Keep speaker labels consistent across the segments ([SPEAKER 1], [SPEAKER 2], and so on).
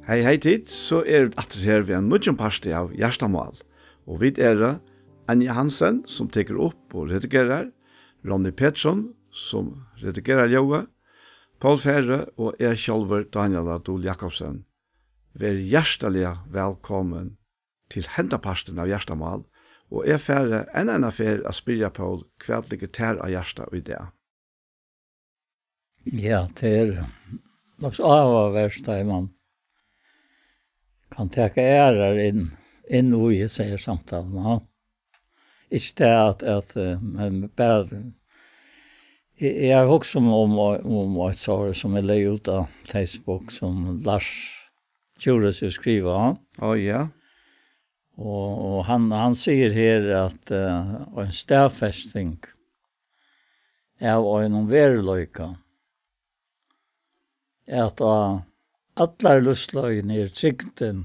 [SPEAKER 1] Hei tid, så det atter her ved en nødgjent parste av Gjerstamål. Og vi Anja Hansen, som teker opp og redigerer, Ronny Pettersson, som redigerer Joa, Paul Ferre og jeg selv, Daniel Adol Jakobsen. Vær hjertelig velkommen til hendaparsten av Gjerstamål, og jeg færre en affær å spyrre på hva ligger ter av Gjersta og det.
[SPEAKER 2] Ja, det nok så avhverst da man kan teka ærer inn og i seg samtalen. Ja. Ikke det at men bare jeg har også om et sår som jeg legger ut av Facebook som Lars Tjures skriver.
[SPEAKER 1] Ja.
[SPEAKER 2] Og han sier her at en stedfesting av en verløyka at alle lustløgene trygten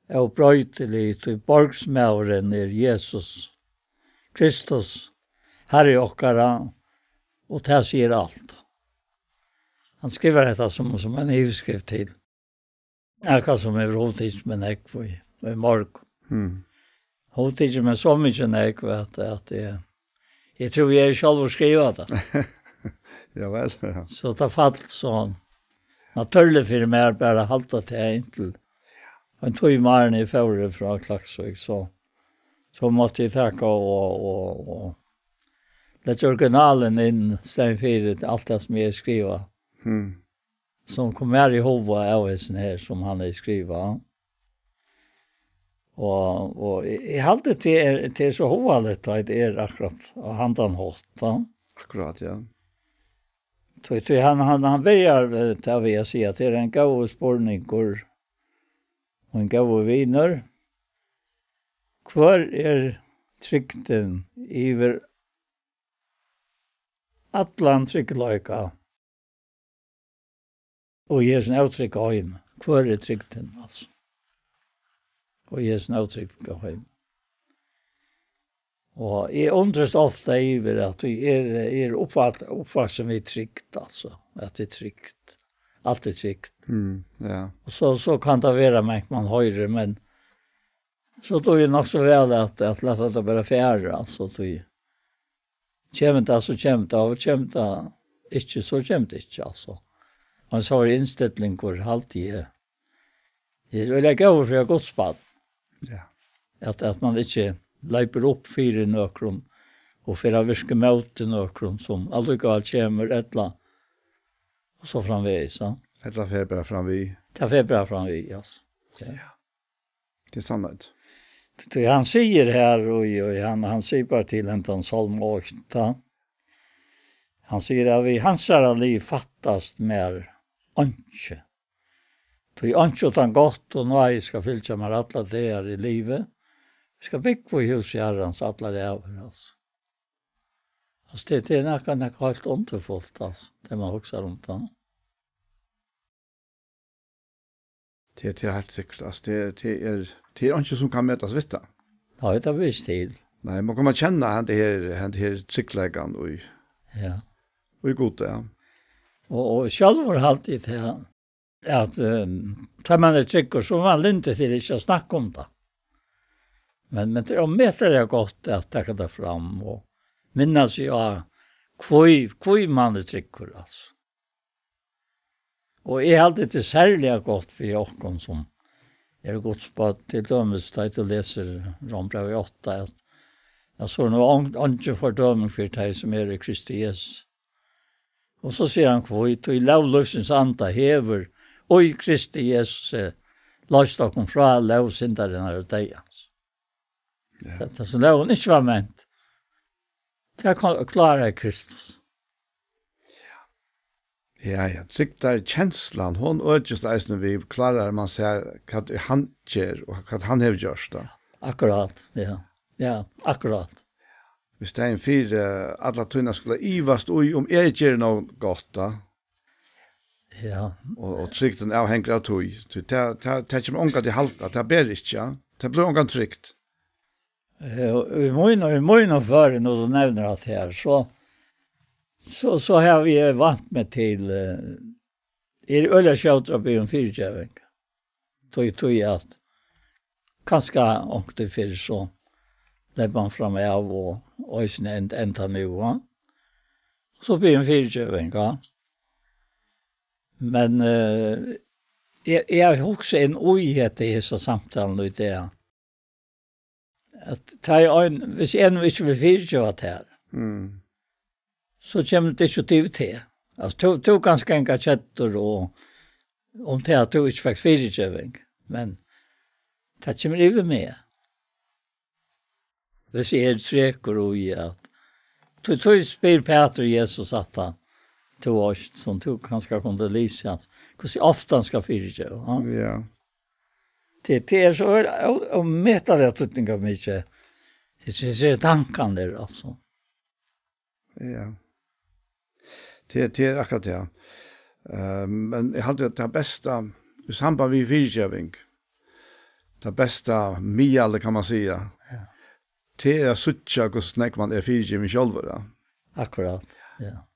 [SPEAKER 2] og brøytelig til borgsmauren Jesus Kristus, Herre okkara, og det sier alt. Han skriver dette som en ivskrift til. Akkurat som hovedtid med nek i morgen. Hovedtid med så mye nek at jeg tror jeg selv har skrivet det.
[SPEAKER 1] Ja vel. Ja.
[SPEAKER 2] Så det falt sånn. Naturlig for meg bare halte til inntil. En tog maren i førre fra Klaksvik, så måtte jeg takke og lette originalen inn stedet for alt det som jeg skriver. Som kom mer i hovedet av hessen her, som han skriver. Og jeg halte til så hovedet at det akkurat av handen holdt.
[SPEAKER 1] Akkurat, ja.
[SPEAKER 2] Han börjar ta vi att säga att det är en god spårning och en god viner. Kvar trykten över Atlant trycklöka och ger sin uttryck hem. Kvar trykten alltså. Och ger sin uttryck hem. Og jeg undres ofte over at vi oppfatt som vi trygt, altså. At det trygt. Alt trygt.
[SPEAKER 1] Ja.
[SPEAKER 2] Og så kan det være meg man høyre, men så tog jeg nok så vel at lette det bare fjerde, altså. Kjem det, så kjem det, og kjem det ikke, så kjem det ikke, altså. Men så har innstilling hvor alltid vil jeg gå over for godsbad.
[SPEAKER 1] Ja.
[SPEAKER 2] At man ikke leiper opp fire nøkron, og for å virke møte nøkron, som aldri galt kommer etla, og så framvis. Ja.
[SPEAKER 1] Etla fer bara framvi.
[SPEAKER 2] Det fer bara framvi, altså.
[SPEAKER 1] Ja. Det sannhet.
[SPEAKER 2] Han sier her, og han sier bare til hentan Salm 8, han sier at vi hansara liv fattast mer ønske. Så ønske utan godt, og nå skal fylke med alle det i livet, vi skal bygge på hus i herrens alle ræver, altså. Altså, det er noe helt underfullt, altså, det man husker rundt da.
[SPEAKER 1] Det er helt sikkert, altså, det er ikke som kan møtes vidt da.
[SPEAKER 2] Nei, det er visst til.
[SPEAKER 1] Nei, man kan kjenne han her tryggleggen og god, ja. Og
[SPEAKER 2] selv var det alltid til at tar man trygger, så man linte til ikke å snakke om det. Men det meter det godt at ta det fram og minnes jo hvor man trykker, altså. Og jeg har alltid til særlig godt for jokken som godt spart til dømes da jeg leser Rombrev 8, at jeg så noe ikke fordøming for deg som i Kristi Jesus. Og så sier han hvor til lovløsens anda hever og i Kristi Jesus løst dere fra lovsynderen av deg. Ja. Det som loven ikke var ment. Det klarer Kristus.
[SPEAKER 1] Ja, trygt er kjenslan, hon ødjust eisne vi klarer man ser hva han gjør og hva han har gjort da.
[SPEAKER 2] Akkurat, ja. Ja, akkurat.
[SPEAKER 1] Hvis det er en fire, alle tøyna skulle ivast om jeg gjør noe godt da.
[SPEAKER 2] Ja.
[SPEAKER 1] Og trygt den avhenger av tøy. Det kommer unga til halta, det ber ikke, ja. Det blir unga trygt.
[SPEAKER 2] I mån og før når du nevner at her, så har vi vant meg til öliga skjoutra på en fyrtjäving. Tog att kanske ångte för så lägger man fram av och ända nu. Va? Så blir en fyrtjäving. Ja. Men jag har också en oighet i dessa samtalen och det. Att ta en, hvis en inte vill fyrtjäva det här. Så kommer det inte till det. Alltså tog ganska enka chattor och om det att du inte fick fyrtjäving. Men det kommer över med. Hvis jag sträcker och i att du spyr Peter Jesus att han tog oss som tog ganska kunde lysa. Hur ofta ska fyrtjäva.
[SPEAKER 1] Ja.
[SPEAKER 2] Det är så och mäta det att tänka mycket. Det är tanken där alltså.
[SPEAKER 1] Ja. Det är akkurat det. Men jag hade det bästa i samband med fyrtjäving. Det bästa mialle kan man säga.
[SPEAKER 2] Ja.
[SPEAKER 1] Det är suttja hur snäck man är fyrtjäving själva.
[SPEAKER 2] Akkurat, ja.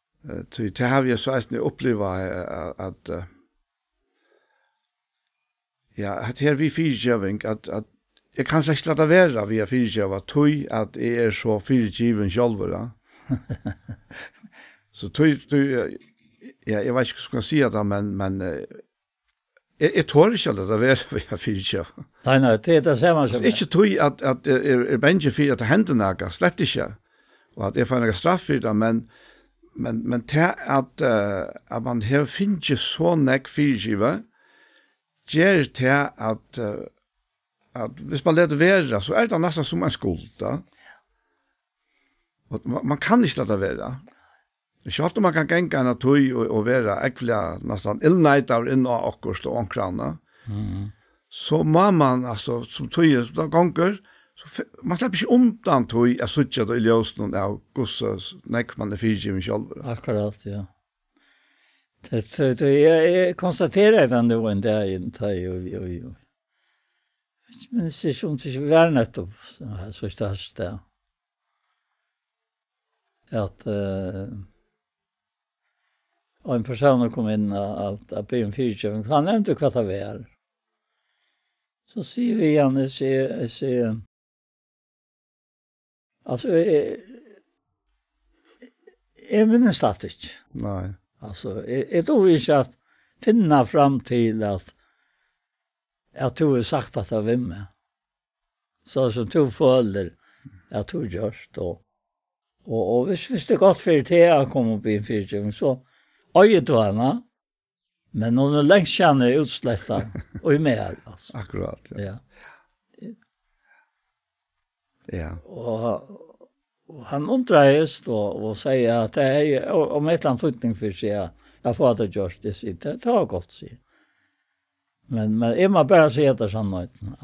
[SPEAKER 1] Det har vi så att uppleva att ja, att här vi fyrtjäving att jag kan släkt låta vara via fyrtjäva tog att är så fyrtjäving själva. Så tog ja, jag vet inte hur ska säga det men jag tror inte att det är via fyrtjäva.
[SPEAKER 2] Nej, det är det samma som.
[SPEAKER 1] Inte tog att är bänge för att hända något, slett inte. Och att jag får några straff för det, men det att man har finns så näck fyrtjäva ger det att hvis man leder vera, så är det nästan som en skuld. Ja. Man kan inte låta vera. Det är inte man kan gänga en tøy och vara äckliga nästan illnägtar in och akkurst och omkrana. Så man alltså som tøy då gånger så man släpper inte undan tøy att sucha då i ljusen av gossas näck man det fyrtjäving själv.
[SPEAKER 2] Akkurat, ja. Jag konstaterar det ändå en dag inte ju. Men det är som det är värnet upp så störst det. Att en person kom in att be en fyrtjäving. Han nämnde vad det var. Så ser vi igen, se alltså jag minns det inte.
[SPEAKER 1] Nej.
[SPEAKER 2] Alltså jag tror inte att finna fram till att jag tror sagt att det var med. Så som tog följder jag tog just då. Och hvis det gått för det att komma upp i en fyrtjäving så öjet var henne. Men hon är längst känner utslätta och är med alltså.
[SPEAKER 1] Akkurat.
[SPEAKER 2] Ja.
[SPEAKER 1] Ja.
[SPEAKER 2] Och han undrar då och säger att det är om ett land flyttning för sig. Jag får det just det har gått sig. Men Emma bara säger det sannolikheten.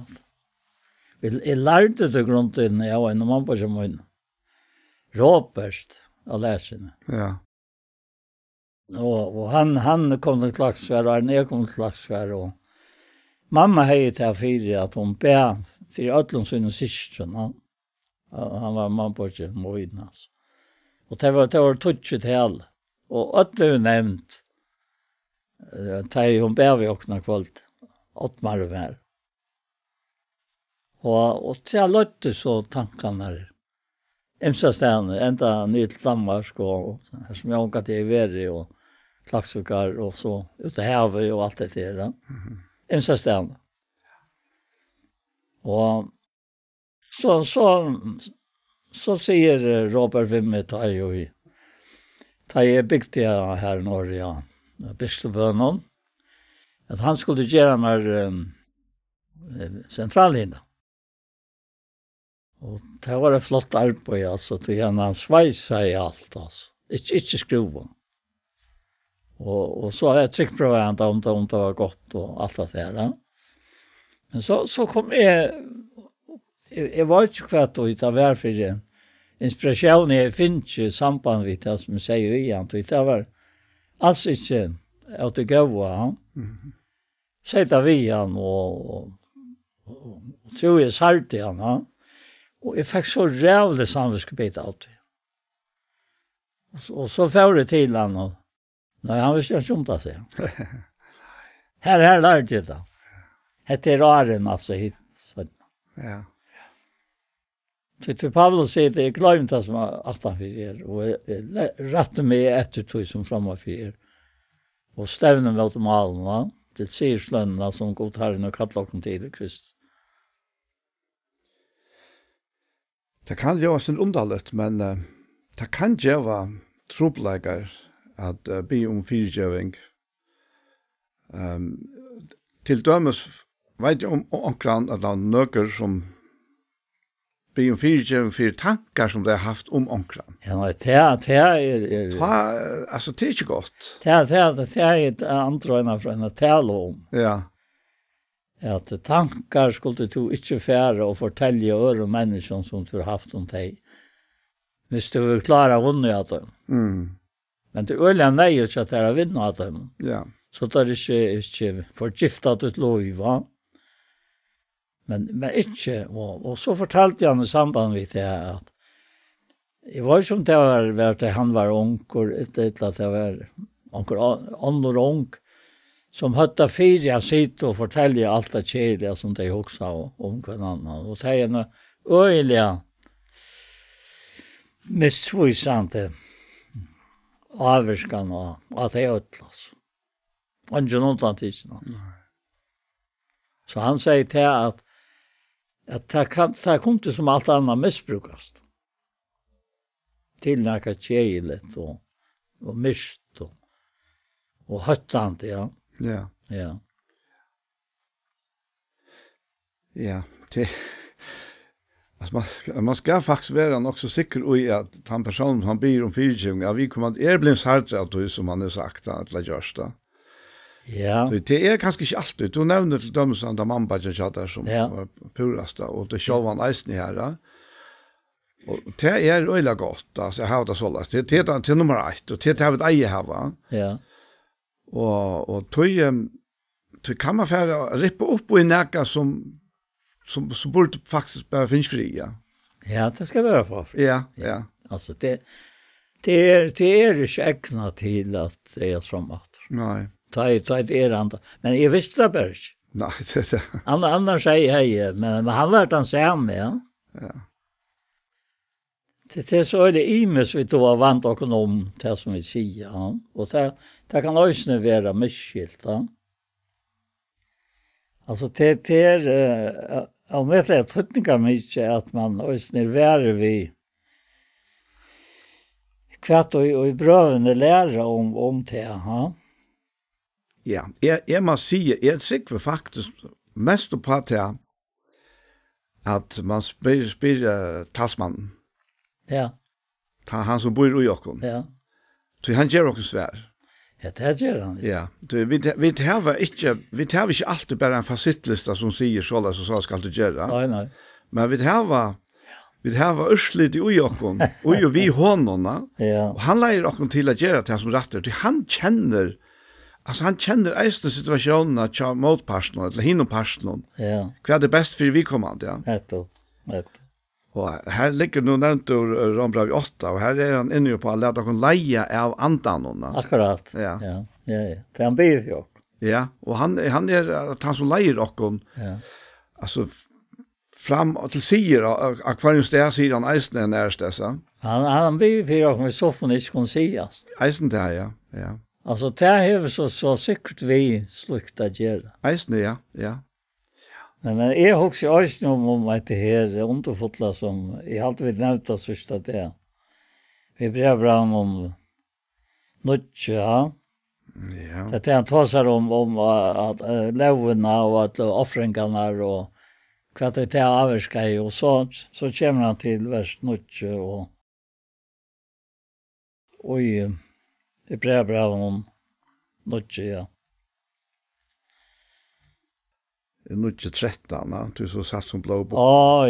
[SPEAKER 2] Jag lärde det grunden när jag var en man på som Robert att läsa.
[SPEAKER 1] Ja.
[SPEAKER 2] Och han kom till klagsvär och jag kom till klagsvär och mamma hejde till för att hon bär för ödlom sina syskon. Han var man på som alltså. Och det var touchet hela. Och ödlom nämnt hon bär vi också kvällt. 8 var. Och till lötte så tankarna där. Emsastan ända ner till Danmark och som jag åkat i Veri och Klaxvikar och så ute havet och allt det där. Emsastan. Och så säger Robert Wimmet ta byggt jag här i Norge, Biskopbönen, att han skulle göra mig centrallinjen. Och det var ett flott arbete alltså till han svejsade i allt alltså. Inte skruva. Och så har jag tryckt på att om det var gott och allt det där. Men så kom jag var inte kvart och det var för det. Inspiration är finns ju samband med det som säger igen. Det var alls inte att det gåva. Sätta vi han och tror jag salt igen. Och jag fick så rävligt samvetskapet av det. Och så får det till han och nej, han visste inte om det sig. Här lärde jag det. Det är raren alltså hit. Så.
[SPEAKER 1] Ja.
[SPEAKER 2] Så Paulus säger det är glömt det som att han för er och rätta mig efter tog som framåt för er. Och stävnen mot malen, va? Det säger slönna som god herren och kattlocken till Kristus.
[SPEAKER 1] Det kan göra sin underligt, men det kan göra trobläggar att be om fyrtjöving. Till dömes vet jag om omkran att det är nöker som be om fyrtjöving för tankar som de har haft om omkran.
[SPEAKER 2] Ja, det är
[SPEAKER 1] alltså det är inte gott.
[SPEAKER 2] Det är ett antrøyna från att tala om.
[SPEAKER 1] Ja.
[SPEAKER 2] Att tankar skulle du inte färre och fortälja öre människan som du har haft om dig. Hvis du vill klara vunnit av dem. Men det är öliga nej att det är vinna av dem.
[SPEAKER 1] Ja.
[SPEAKER 2] Så det är inte forgiftat ut lov, va? Men inte, och så fortalte han i samband med det att det var som det var att han var onkor, inte att det var onkor andor onk, som hötta fyra sitt och fortälja allt det kärliga som de också om en annan. Och det är en öjliga missvisande avverskan och att det är ötlas. Och inte någonting till. Så han säger till att det kan inte som allt annat missbrukas. Tillnärka kärligt och mist och höttande, ja.
[SPEAKER 1] Ja.
[SPEAKER 2] Ja.
[SPEAKER 1] Ja, det alltså man ska faktiskt vara också säker i att han person han ber om fyrtjövning, ja, vi kommer blir sartra att du som han har sagt att la görs det.
[SPEAKER 2] Ja.
[SPEAKER 1] Så det är kanske inte alltid. Du nämner till dem som de mambajen chatter som var purasta och det själva eisen här. Och det är öliga gott, alltså jag har det så lätt. Det är till nummer 1 och det har vi eje här, va?
[SPEAKER 2] Ja.
[SPEAKER 1] Och tog kan man färra rippa upp och i näka som borde faktiskt bara finns fri, ja.
[SPEAKER 2] Ja, det ska vara för.
[SPEAKER 1] Ja.
[SPEAKER 2] Alltså det är inte äckna till att det är som att.
[SPEAKER 1] Nej.
[SPEAKER 2] Ta det är andra. Men jag visste det bara inte.
[SPEAKER 1] Nej, det.
[SPEAKER 2] Annars säger hej, men han var den samma, ja.
[SPEAKER 1] Ja.
[SPEAKER 2] Det så är det imes vi då vant och om det som vi säger, ja. Och det kan också vara misskilt, ja. Alltså det är om vet jag tror mycket att man också är vi kvart och i bröven lära om det, ja.
[SPEAKER 1] Ja, jag måste säga, jag tycker faktiskt mest på att man spyr talsmannen.
[SPEAKER 2] Ja.
[SPEAKER 1] Ta han som bor i Jokon.
[SPEAKER 2] Ja.
[SPEAKER 1] Så han gör också svär.
[SPEAKER 2] Ja, det gör han.
[SPEAKER 1] Ja, vi har inte alltid bara en facittlista som säger så ska du göra.
[SPEAKER 2] Nej.
[SPEAKER 1] Men vi har urslit i Jokon, och vi honom.
[SPEAKER 2] Ja.
[SPEAKER 1] Och han lärer oss till att göra det som rätter. Han känner eisen situationen till motparten eller hinnomparten.
[SPEAKER 2] Ja.
[SPEAKER 1] Vad är det bäst för vi kommande, ja?
[SPEAKER 2] Ett.
[SPEAKER 1] Och här ligger nu nämnt ur Rombrev 8, och här är han inne på att låta oss leja av andan.
[SPEAKER 2] Akkurat. Ja. Det han ber ju.
[SPEAKER 1] Ja, och han är han som lejer oss.
[SPEAKER 2] Ja.
[SPEAKER 1] Alltså fram till sier av kvarjus där sier han eisen närst så.
[SPEAKER 2] Han ber för oss med så får inte kan sägas.
[SPEAKER 1] Eisen där, ja.
[SPEAKER 2] Alltså det har så säkert vi slukt att göra.
[SPEAKER 1] Eisen, ja.
[SPEAKER 2] Men jag också om att det här underfotla som jag alltid vill nämna sista det. Vi brev om nutja. Ja. Det han talar om att löverna och att offringarna och vad det är avskaj och så kommer han till vers nutja och vi brev om nutja. Ja.
[SPEAKER 1] Nutja 13, du så satt som blå bok.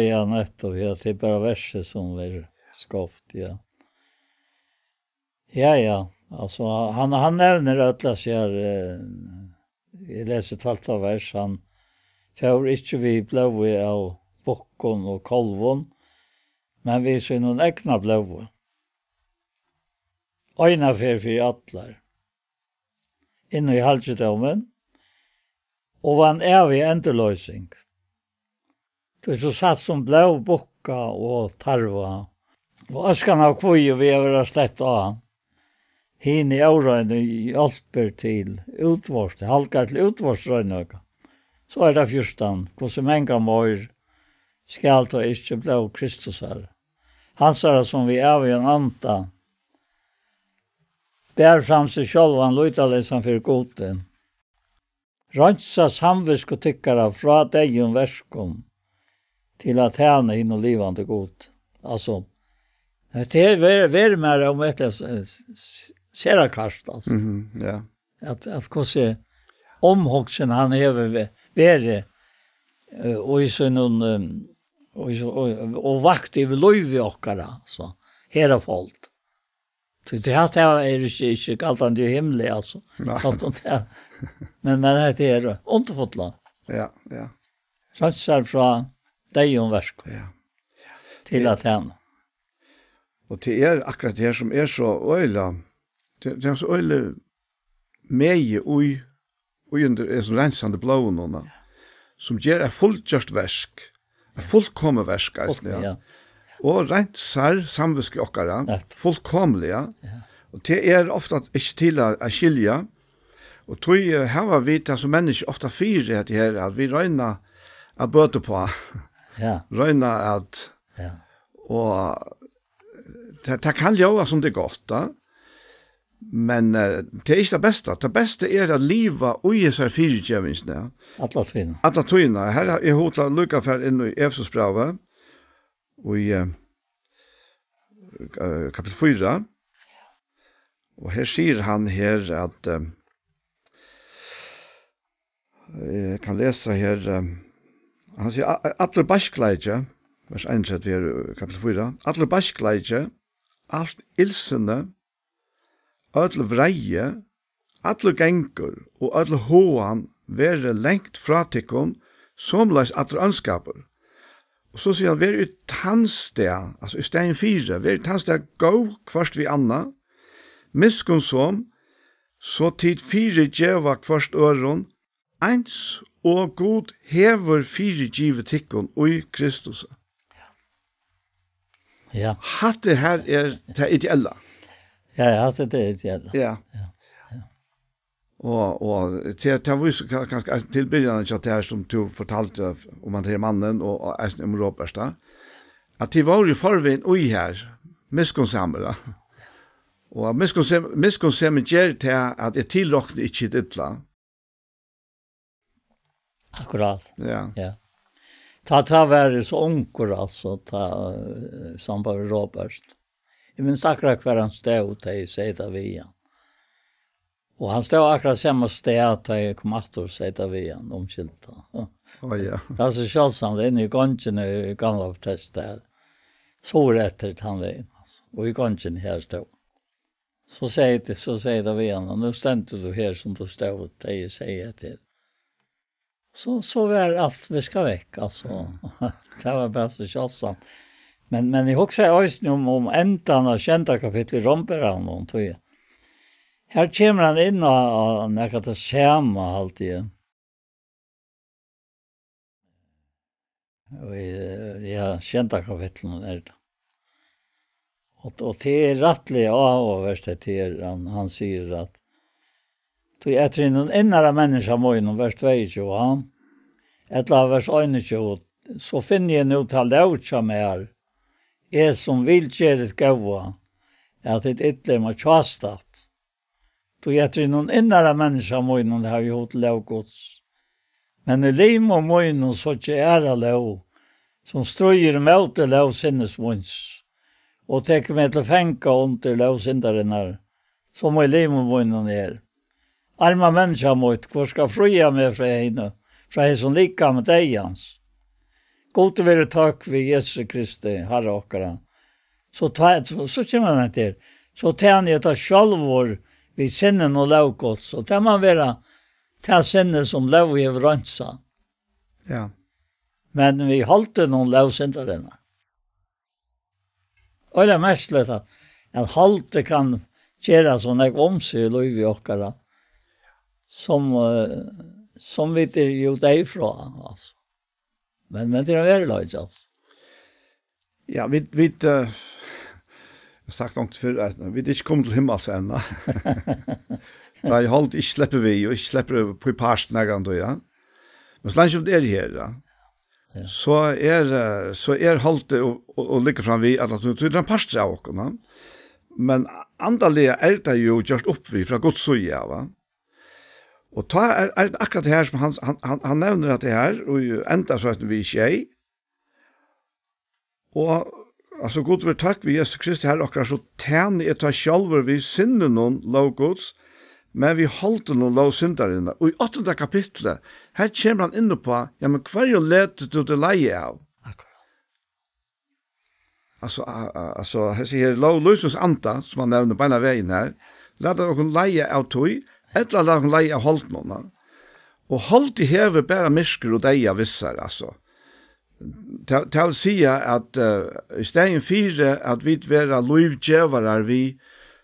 [SPEAKER 2] Ja, nettopp, ja, det är bara verset som är skaft, ja. Ja, alltså han nämner att jag läser 12 vers, han får inte vi blå av bocken och kolvon, men vi ser någon äkna blå. Øyna för atlar. Inne i halvtjedomen, og var en evig endeløsning. Det så satt som blå bukka og tarva. Og øskan av kvøy og vi har vært slett av. Hinn i årene hjelper til utvårs, til halkar til utvårsrøynøyga. Så det fyrstan, hvordan mange mål skal ta ikke blå Kristus her. Han sa det som vi er i en anta. Bær fram seg selv han løytalesan for goden. Rønsa samvisk og tykkara fra deg og verskon til at henne inn og livande god. Altså, det er mer om et serakast, altså.
[SPEAKER 1] Ja.
[SPEAKER 2] At hvordan omhoksen han hever vært og i sånn og vakt i løyve okkara, så her har folk. Det här är inte galtande i himlen alltså. Men det är underfotla.
[SPEAKER 1] Ja.
[SPEAKER 2] Rönsar från dig om versk.
[SPEAKER 1] Ja.
[SPEAKER 2] Till att henne.
[SPEAKER 1] Och det är akkurat det här som är så öjla. Det är så öjla med och under är så rensande blån som ger ett fulltjörst versk. Ett fullkommet versk. Ja. Og rensar samviske okkara, fullkomlige, og det ofta ikke til å skilja, og tog her vi som mennesker ofta fyrer at her, at vi røyner å bøte på, røyner at, og det kan gjøre som det er godt, da, men det er ikke det beste. Det beste er at livet og i seg fyrirgjøvingsene. Alla tøyna. Her er hodet lukkafer inn i Efesosbrevet, og i kapitel 4. Og her sier han her at jeg kan lese her han sier atle baskleidje vers 1 i kapitel 4 atle baskleidje alt ilsene atle vreie atle gengur og atle hoan være lengt fra tikkun somleis atle ønskaper. Og så sier han, vi i tannsted, altså i stein 4, vi i tannsted gå kvart vi anna, miskun som, så tid 4 djeva kvart øron, eins og god hever 4 djive tikkun ui Kristus.
[SPEAKER 2] Ja.
[SPEAKER 1] Hatt det her det ideella.
[SPEAKER 2] Ja, hatt det ideella.
[SPEAKER 1] Ja. Og til kanskje tilbyrjene til det her som du fortalte om han til mannen og eisen om Robert da, at de var i forveien ui her, miskonsamere. Og miskonsamere gjør til at jeg tilråkner ikke dittla.
[SPEAKER 2] Akkurat.
[SPEAKER 1] Ja.
[SPEAKER 2] Ta være så unger, altså, samband med Robert. Jeg minns akkurat hver han stod til seg da vi igjen. Og han stod akkurat samme sted at jeg kom etter seg da vi igjen omkylta.
[SPEAKER 1] Ja.
[SPEAKER 2] Det er så kjølsomt inne i gången i gamle test der. Så etter han veien, altså. Og i gången her stod. Så sier det vi igjen, og nå stendte du her som du stod til jeg sier til. Så var alt vi skal vekk, altså. Det var bare så kjølsomt. Men jeg husker også om enden av kjente kapittel i Romperan, tror jeg. Her kommer han inn og nekket til skjema alltid. Og kjente kapitlen det. Og det rettelig avhørst til han sier at jeg tror noen innere mennesker må innom vers 22, etter vers 21, så finner jeg nå til det ut som jeg som vil gjøre et gøy, at det ikke må kjastet. Då jag tror någon innare människa möjligen har gjort lovgods. Men i liv och möjligen så är lov som ströjer mot det lovsinnesmunds och täcker med till fänka under lovsindarinnar som i liv och möjligen är. Arma människa möjligen, hvor ska fria med från henne, från henne som lika med dig hans. God till vare tack vid Jesu Kristi, Herre åkara. Så kommer man till. Så tar ni ta självor vi sinnen og lovgods, og det må være til sinne som lov i rønsa.
[SPEAKER 1] Ja.
[SPEAKER 2] Men vi holdt noen lovsindarene. Og det er mest litt at halte kan gjøre sånn jeg omsøy lov i okkara, som som vi är ju därifrån alltså. Men det är väl lite alltså.
[SPEAKER 1] Ja, vi jag sagt något för att vi inte kommer till himmels än. Jag håller inte släpper vi och släpper på parsten då ja. Men så länge det är här ja. Så är hållt och lycka fram vi att du den pastor av oss va. Men andaliga är det ju just upp vi från Guds sida va. Och ta är akkurat det här som han nämner att det här och ju ända så att vi tjej. Och alltså Gud vill tack vi Jesus Kristus här och så tän är ta själva vi synden någon logos men vi håller någon lov syndaren och i 8:e kapitlet här kommer han in på ja men kvar ju lätt du det leje av. Alltså här ser lov lösus anta som man nämner på en vägen här. Låt oss leje av toy eller låt oss leje av hållt någon. Och hållt i heve bara mysker och deja vissar alltså. Det vill säga att i stegen 4 att vi vera lovgjevarar vi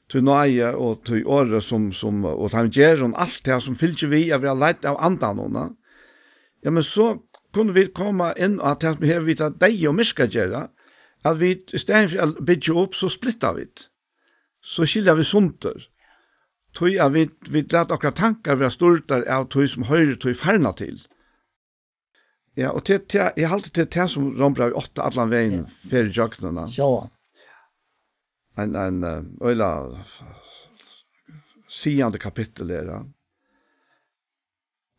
[SPEAKER 1] till nøye og til året som og han gjør om alt det som fyller vi av leit av andan. Ja, men så kunne vi komme inn at det vi har vidt at deg og myrska gjøre, at vi i stedet for å bygge opp, så splittar vi. Så skiljer vi sunter. Tøy at vi lærte akkurat tankar vi har stortar av tøy som høyre tøy ferna til. Ja, og jeg har alltid til det som rombrev 8 allan veien fyrir jøknene.
[SPEAKER 2] Ja.
[SPEAKER 1] En øyla siande kapittel er.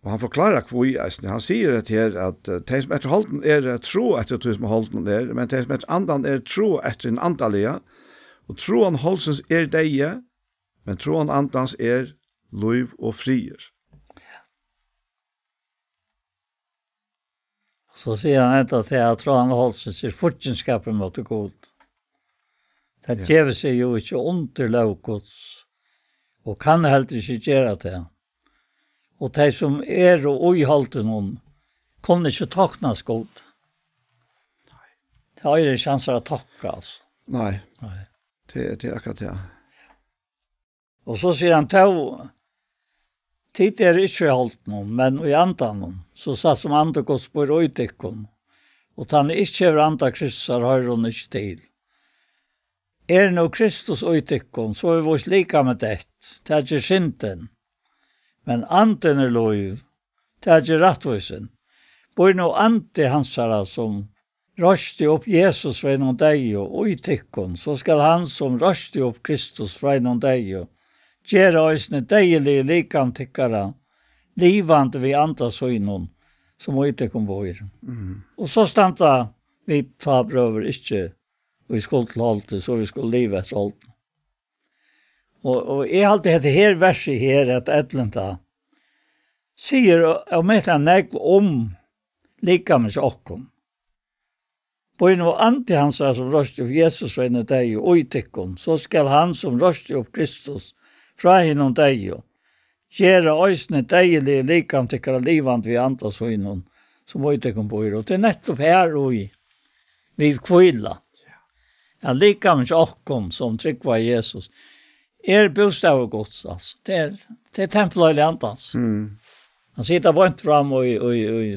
[SPEAKER 1] Og han forklarer hvor i eisen. Han sier det her at de som etter holden tro etter de som holden men de som etter andan tro etter en andalige, og troen holdsens deie, men troen andans lov og frier.
[SPEAKER 2] Så sier han etter til at troen holdsens fortjenskapen mot det god. Det gjør seg jo ikke under lovgods, og kan helt ikke gjøre det. Og de som og uihalte noen, kunne ikke taknes godt. Det har jo chanser å takke, altså.
[SPEAKER 1] Nei. Det akkurat det.
[SPEAKER 2] Og så sier han til, tid ikke holdt noen, men i andan noen, så satt som andre gods på røydekken, og han ikke over andre kristar har hun ikke til. Nå Kristus øytikken, så er vi lika med det. Det er ikke synden. Men anden lov. Det er ikke rettvisen. Bor nå ante hans herre som røste opp Jesus fra noen deg og øytikken, så skal han som røste opp Kristus fra noen deg og gjøre øysene deilige likam tikkere, livande vi andre søgnen som øytikken bor. Og så standa vi ta brøver ikke og vi skulle til holde, så vi skulle leve etter holde. Og jeg har alltid dette her verset her, at Edlenta sier om et eller annet om lika med sjokken. På en og anti han sa som røste opp Jesus og en av deg og uitikken, så skal han som røste opp Kristus fra henne og deg og gjøre øysene deilige lika med tikkere livant vi antas og innom som uitikken bor. Og det er nettopp her og vi kvila. Ja, lika med okkon som tryggva Jesus. Bostad og gods, altså. Det er templet i antans. Han sitter bort fram i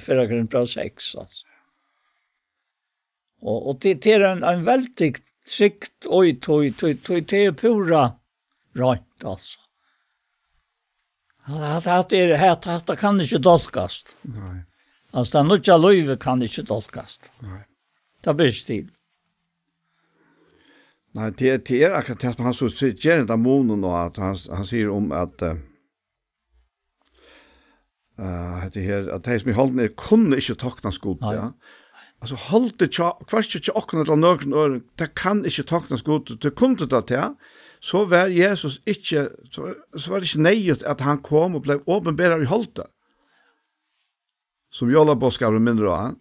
[SPEAKER 2] 4 Korinthierbrev 6, altså. Og det er en veldig sikt det er pura rønt, altså. Det kan ikke dolkast.
[SPEAKER 1] Nei.
[SPEAKER 2] Altså, det nødja løyve kan ikke dolkast.
[SPEAKER 1] Nei.
[SPEAKER 2] Det blir ikke tid.
[SPEAKER 1] Nei, det er akkurat det som han så gjør det månen og at han sier om at det her, at de som i holden kunne ikke taknes god, ja. Altså, holdt det ikke, kvart ikke åkne til noen år, det kan ikke taknes god, det kunne det til, så var Jesus ikke, så var det ikke nøyet at han kom og ble åpenbæret i holdet. Som Jolla Boskabren mindre av,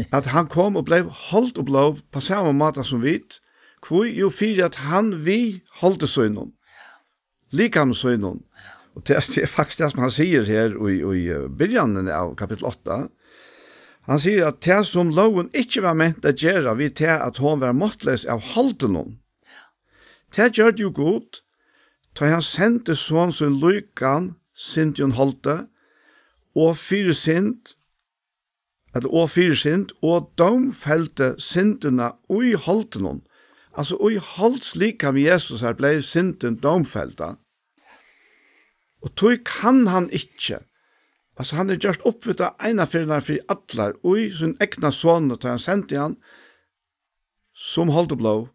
[SPEAKER 1] at han kom og ble holdt og ble på samme måte som vi, hvor jo fyrir at han vi holdt søgnen. Likam søgnen. Og det er faktisk det som han sier her i begynnelsen av kapittel 8. Han sier at det som loven ikke var ment å gjøre, vi til at hun var måttløs av holden. Det gjør det jo godt, da han sendte sånn som lykan, sint hun holdte, og fyre synd, og domfelte syndene ui holden. Altså, ui holds lika med Jesus her blei synden domfelta. Og tog kan han ikke. Altså, han gjørst oppvita ena fyrir for atlar, ui sin egna son, og han sendte han, som holdt blå,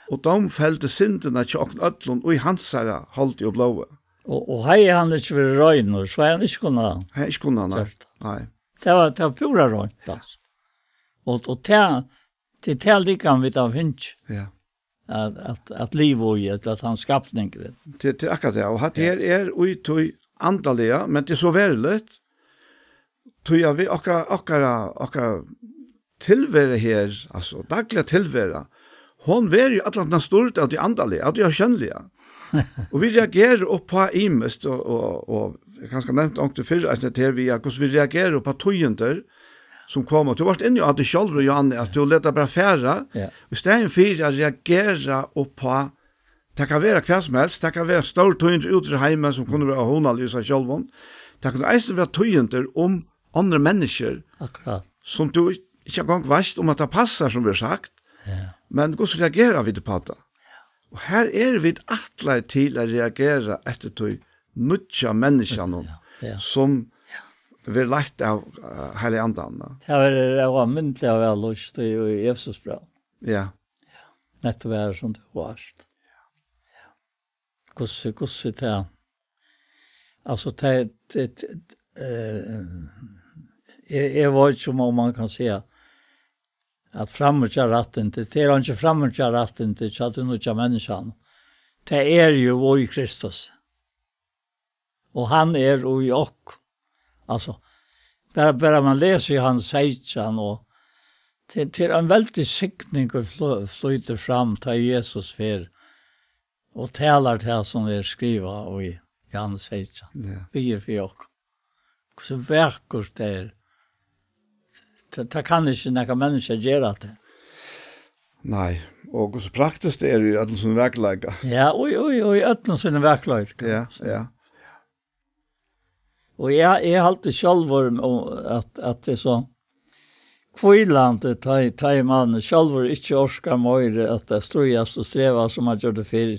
[SPEAKER 1] og domfelte syndene til åkne ødlund, ui hansara holdt jo blå.
[SPEAKER 2] Og hei han ikke ved røyner, så er han ikke kunnet.
[SPEAKER 1] Hei ikke kunnet, nei.
[SPEAKER 2] Det var pura røynt, altså. Og til likan vi da finnes.
[SPEAKER 1] Ja.
[SPEAKER 2] At liv og i, at han skapning.
[SPEAKER 1] Det akkurat det, og det ui tog andalega, men det så veriligt, tog vi akkara tilvære her, altså daglig tilvære, hon ver jo atlant stort av de andalige, av de kjønnelige. Og vi reagerer opp på imest, og jeg kanskje nevnt ångte fyrre, hvordan vi reagerer på tøyenter som kommer. Du har vært inne i at du selv, Johanne, at du leter bare færre, og i stedet for å reagere opp på, det kan være hva som helst, det kan være stor tøyenter ut i heimen som kunne være hånalys av selv, det kan eisen være tøyenter om andre mennesker, som du ikke engang vet om at det passer, som vi har sagt, men hvordan reagerer vi på det? Og her vi atlet til å reagere etter tog nødja menneskene som vi lagt av hele andan.
[SPEAKER 2] Det var myndelig av jeg lyst i Jesus bra.
[SPEAKER 1] Ja.
[SPEAKER 2] Nettopp er som det var. Hvordan det er. Altså, jeg var ikke som om man kan si at framutja ratten til, det ikke framutja ratten til at du nødja menneskene. Det jo i Kristus. Og han jo i okk. Altså, bare man leser i hans seitjan, og det en veldig sikning å flyte fram til Jesus for, og taler til som vi skriver i hans seitjan. Vi for okk. Så verkurs det det kan ikke noen mennesker gjøre det.
[SPEAKER 1] Nei, og så praktisk det jo i ødelen som verkleger.
[SPEAKER 2] Ja, og i ødelen som verkleger.
[SPEAKER 1] Ja.
[SPEAKER 2] Og jeg alltid selv at det så kvilende ta i mannen, selv ikke orsker mer at det strøyes og strever som man gjør det for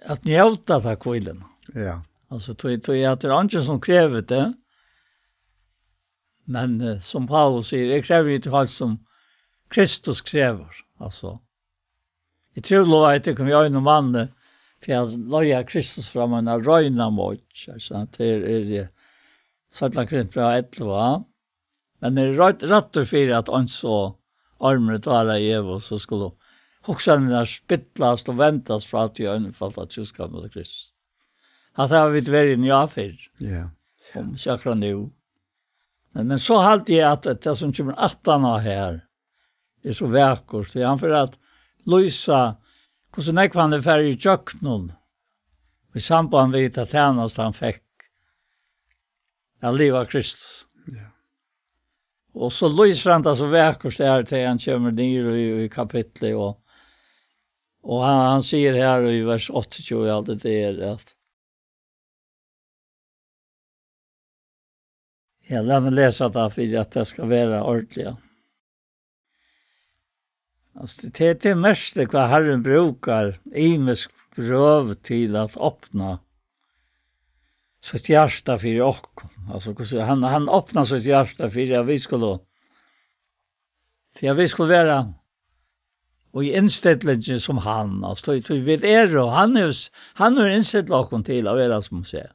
[SPEAKER 2] at njøte av kvilene.
[SPEAKER 1] Ja.
[SPEAKER 2] Altså, at det andre som krever det, men som Paulus sier, jeg krever ikke alt som Kristus krever. Altså, jeg tror lov at jeg kan gjøre noen mann for jeg løyer Kristus fra meg en røyne mot. Det Sattla krint bra 11. Men det rett og fyrir at han så armene tar i Evo, så skulle hoksene spittlast og ventas fra at jeg øynefalt at tjuskap mot Kristus. At det har vi vært i nyafyr.
[SPEAKER 1] Ja.
[SPEAKER 2] Om sjakra nu. Men så halte jeg at det som kommer 18 av her så verkurs. For han for at lysa hvordan jeg kan det færre i tjøknen i samband med at tjenest han fikk av liv av Kristus.
[SPEAKER 1] Ja.
[SPEAKER 2] Og så lyser han det så verkurs der til han kommer ned i kapitlet og han sier her i vers 28 alt det at ja, la meg lese det for at det skal være ordentlig. Altså, det mest hva Herren brukar imisk prøv til at åpne sitt hjärsta för oss. Alltså han öppnar sitt hjärta för att vi skulle vara och i inställningen som han. Alltså vi vet och han har inställt lagen till att vara som säger.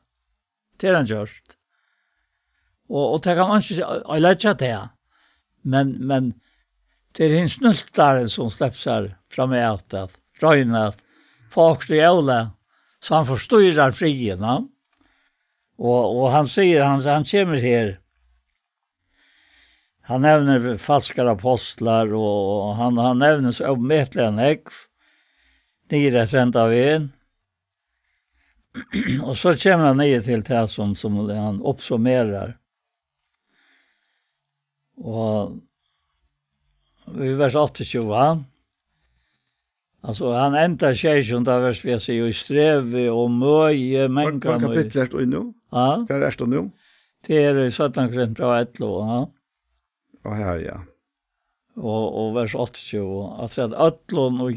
[SPEAKER 2] Det han gjort. Och det kan man inte lägga det. Men det är en snultare som släpps fram i att röjna folk till jävla så han förstyrar frierna. Och han säger han kommer här. Han nämner falska apostlar och han nämner så omätliga näck. Nere rent av en. Och så kommer han ner till det som han uppsummerar. Och i vers 28. Alltså han ändrar sig som där vers vi säger i sträv och möje mänkan.
[SPEAKER 1] Vad kapitlet är nu?
[SPEAKER 2] Ja.
[SPEAKER 1] Hva er det nu?
[SPEAKER 2] Det är 17 krent bra ett lå, ja.
[SPEAKER 1] Och här, ja.
[SPEAKER 2] Och vers 80, att säga att ötlån och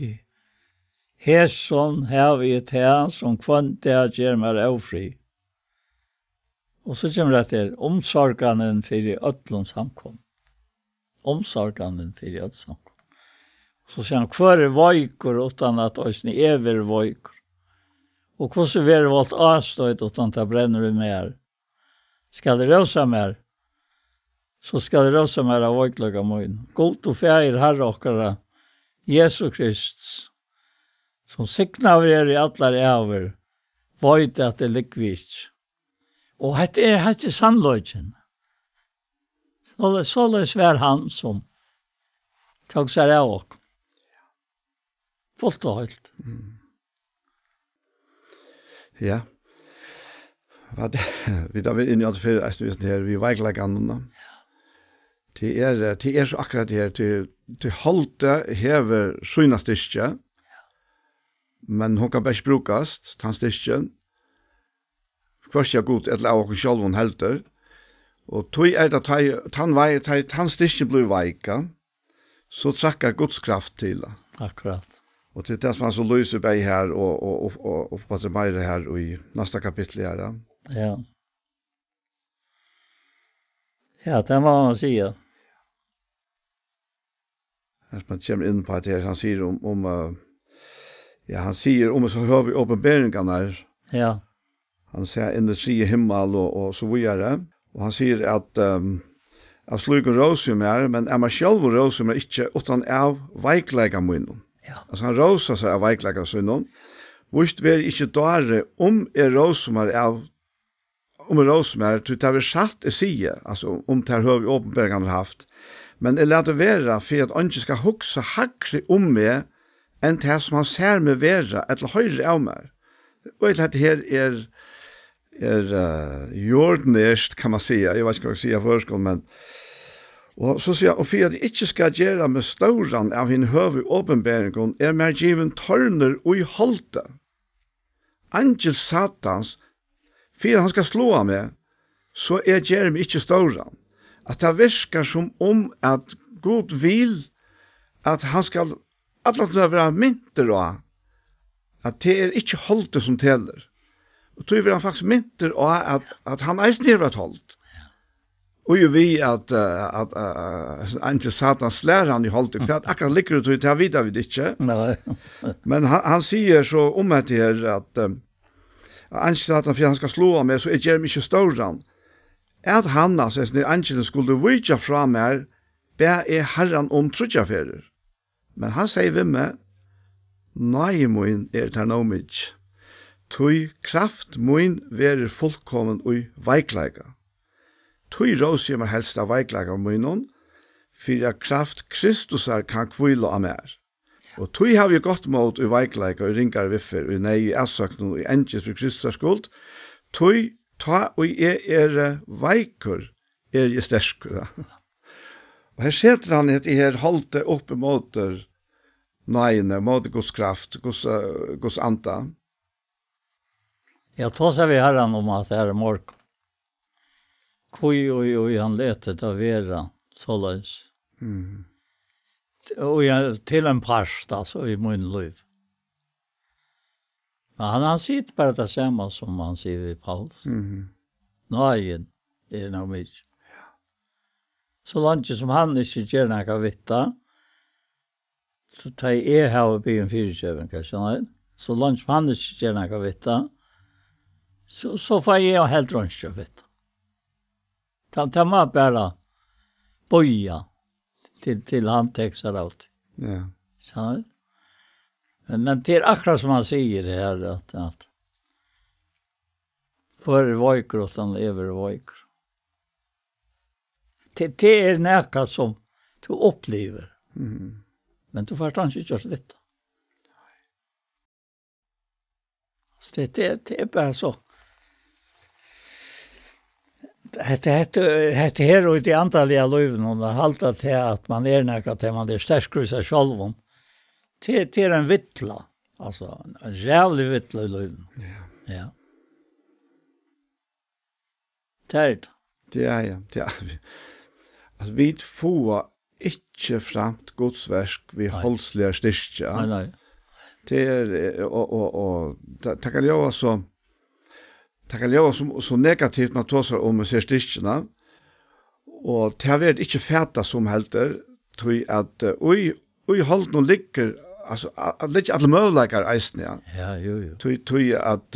[SPEAKER 2] hässon här vi ett här som kvant det ger mig ofri. Och så kommer det till omsorganen för ötlån samkom. Omsorganen för ötlån samkom. Så säger han, kvar är vajkor utan att oss ni över vajkor. Och hur så är det valt avstått utan att det bränner du mer. Ska det rösa mer, så ska det rösa mer av vajklaga møyn. God och färger herre och Jesu Krist, som siknar er i alla över, vajt att det likvist. Och det är sannlöjden. Så är svär han som tog sig av och fullt och helt.
[SPEAKER 1] Ja. Vad vi då vill inne att för att det här vi väglagan. Det är så akkurat det här till hålta häver skynastistja. Men hon kan bäst brukas tanstistjen. Först jag god eller och själv hon helter. Och tog är det tanstistjen blir vajka. Så trackar Guds kraft till.
[SPEAKER 2] Akkurat.
[SPEAKER 1] Och det är som han så lyser på här och på det mer här i nästa kapitel här.
[SPEAKER 2] Ja. Ja, det må man säga.
[SPEAKER 1] Man kommer in på att han säger han säger om så hör vi uppenbarelserna.
[SPEAKER 2] Ja.
[SPEAKER 1] Han säger in det tredje himmel och så vidare. Och han säger att jag slug en rosum är, men är man själv rosum är inte utan av veikläga munnen.
[SPEAKER 2] Ja.
[SPEAKER 1] Altså han rosa seg av veiklega sønnen. Vist vi ikke dåre rosumar til det vi satt i side, altså om det høy åpenbergene haft. Men jeg lærte være for at han ikke skal hukse hakre meg enn det som han ser meg være, eller høyre av meg. Og dette her jordnært, kan man si. Jeg vet ikke hva jeg sier først, men og så sier og for at jeg ikke skal gjøre med stauran av henne høve åpenberingen, mer given tørner og i holde. Angel Satans, for han skal slå av meg, så gjør meg ikke stauran. At det virker som om at Gud vil at han skal alle være mynter av at det ikke holde som teller. Og så vil han faktisk mynter av at han eisen er vært holdt. Og jo vi at Angel Satan slår han i holdt, akkurat liker du til å vite vi det ikke.
[SPEAKER 2] Nej.
[SPEAKER 1] Men han sier så om at det her at Angel Satan, for han skal slå av meg, så gjør meg ikke større. At han, altså, når Angelen skulle vite fra meg, ber herren om trudjaferer. Men han sier ved meg, nei min ter nomig. Tøy kraft min verer fullkommen og veikleika. Tøy råser meg helst av veikleika min, for at kraft Kristus kan kvile av mer. Og tøy har vi gått mot i veikleika og ringar viffer, og nei i assøknen og i endjes for Kristus skuld. Tøy ta og jeg veikor, jeg sterskere. Og her setter han et her holdt opp mot nøyene, mot Guds kraft, Guds anta.
[SPEAKER 2] Jag tar sig vi herran om att det är morgon. Oj, han leter det vera så lös. Och jag till en past alltså i min liv. Men han sitter bara det samma som han säger vid Paulus. Nej, det är nog mycket. Så långt som han inte gärna kan veta, så tar jag här uppe i en fyrtjövning, kanske. Så långt som han inte gärna kan veta, så får jag helt rönt att veta. Det må bara boja till han textar allt.
[SPEAKER 1] Ja.
[SPEAKER 2] Så. Men det är akkurat som han säger här att för vojkor och sen över vojkor. Det är näka som du upplever. Men du förstår inte just detta. Så det är bara så. Det här och det antaliga löven och det haltar till att man är näka till man är stärskare sig själv. Det är en vittla. Alltså en jävlig vittla i löven. Ja. Det är det.
[SPEAKER 1] Det är ja. Det är. Alltså vi får inte framt godsverk vi hållsliga styrka.
[SPEAKER 2] Nej.
[SPEAKER 1] Det är och det kan ju så det kan ju så negativt man tar om sig styrkorna. Och det har varit inte fäta som helter tror att oj hållt nog ligger alltså lite alla möjligheter eisen ja.
[SPEAKER 2] Ja, jo.
[SPEAKER 1] Tror att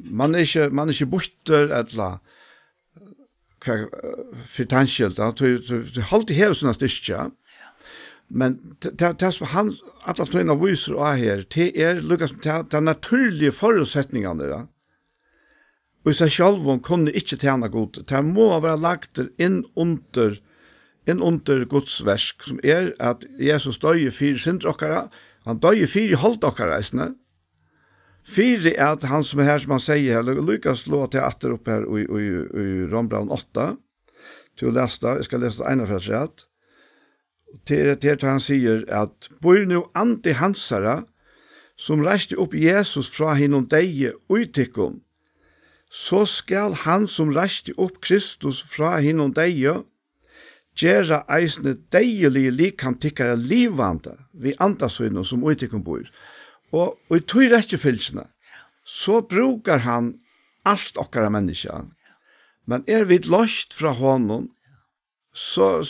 [SPEAKER 1] man är inte borter eller för tanskelt då hållt i hus såna styrka. Men det som han alla träna visar och här det Lukas den naturliga förutsättningarna där. Och så själv kunde inte tjäna gott. Det må vara lagt in under Guds verk som att Jesus døye för syndrockare. Han døye för hålldockare isne. För att han som här som man säger Lukas låter åter upp här i Rombraun 8. Till lästa, jag ska läsa ena för att till han säger att bor nu ante hansara som reste upp Jesus fra hinom deie utikon. Så skal han som reste upp Kristus fra hinom deie gjera eisne deilige likam tikkara livande vi andasøyne som utikon bor. Og i tog rettjefylsene så brukar han allt okkara menneska. Men vi lost fra honom så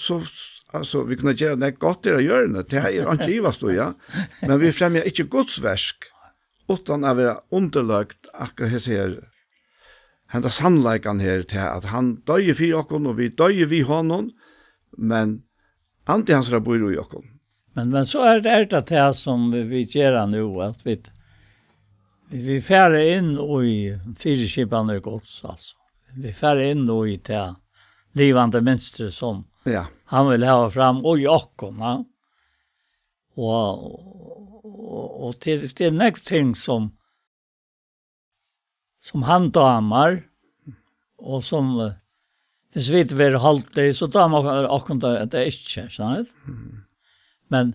[SPEAKER 1] alltså vi kunde göra det gott att göra det är inte givast då ja men vi främjar inte Guds verk utan att vara underlagt akkurat här hända sannolikan här till att han döjer för oss och vi döjer vi honom men anti hans bor i oss.
[SPEAKER 2] Men så är det som vi gör nu att vi färre in i fyrskipaner gods alltså. Vi färre in i det livande mönster som han vill ha fram och jocken, ja. Och till någonting som han damar och som hvis vi inte vill hålla det så damar och det är inte sant. Men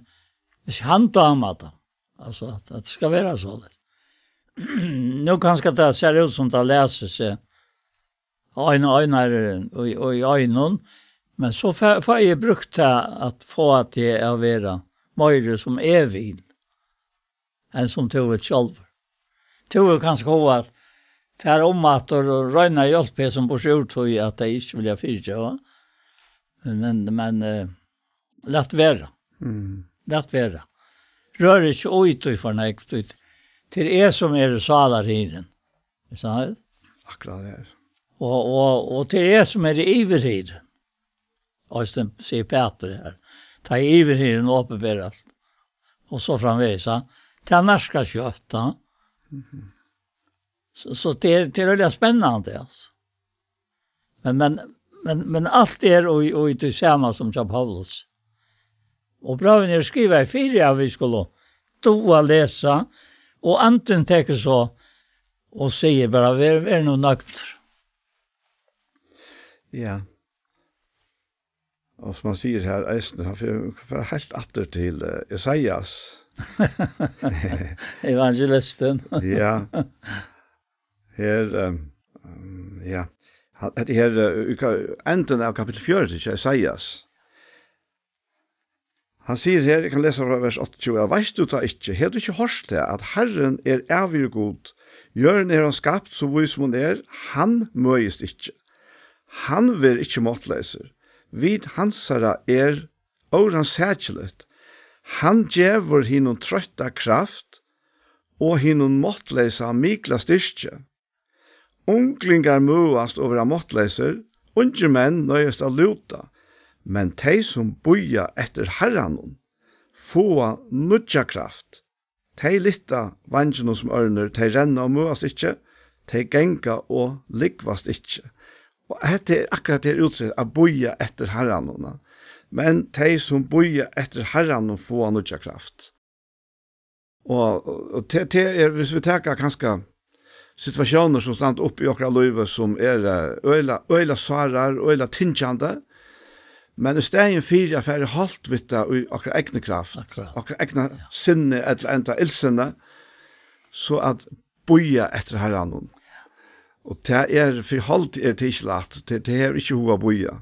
[SPEAKER 2] hvis han damar det alltså att det ska vara så. Nu kanske det ser ut som det läser sig ögonen men så får jag brukt det att få att det är vara mer som vill än som tog ett själv. Tog kanske gå att för om att och röna hjälp som på sjutton att det inte vill jag fyrja. Men lätt vara. Lätt vara. Rör inte ut i förnäkt ut. Till som är salarhiden. Så här.
[SPEAKER 1] Akkurat det.
[SPEAKER 2] Och till som är iverhiden. Och sen ser Peter här. Ta iverhiden och uppeberas. Och så framvisa. Till narska kötta. Så det är väldigt spännande alltså. Men allt och det samma som Paulus. Och bra när skriver i 4 vi skulle då läsa och anten tänker så och säger bara vi är nog nökt.
[SPEAKER 1] Ja. Och som man säger här är han för helt åter till Esaias.
[SPEAKER 2] Evangelisten.
[SPEAKER 1] Ja. Her ja. Det här enden av kapitel 4 till Esaias. Han sier her, jeg kan lese fra vers 28, «Veist du da ikke, har du ikke hørt det, at Herren avgjør god, gjør han skapt så vis som han han møyest ikke. Han vil ikke måttleser, vid hansara åren sætjelet. Han djever hinnom trøtta kraft, og hinnom måttlesa mikla styrke. Unglingar møast over av måttleser, unge menn nøyest av luta, men de som boja etter herranon, få nudja kraft. De litta vangjene som ørner, de renna og møast ikkje, de genga og likvast ikkje. Og dette akkurat det utrett av boja etter herranon. Men de som boja etter herranon, få nudja kraft. Og det hvis vi tenker kanskje situationer som stand upp i okra livet som øyla svarar, øyla tinsjande, men i stedet fyrir affære halt vitta i okra egna kraft, okra egna sinne eller enda ilsinne, så at boja etter herranon. Och det är för halt är tidslat. Det är inte hoa boja.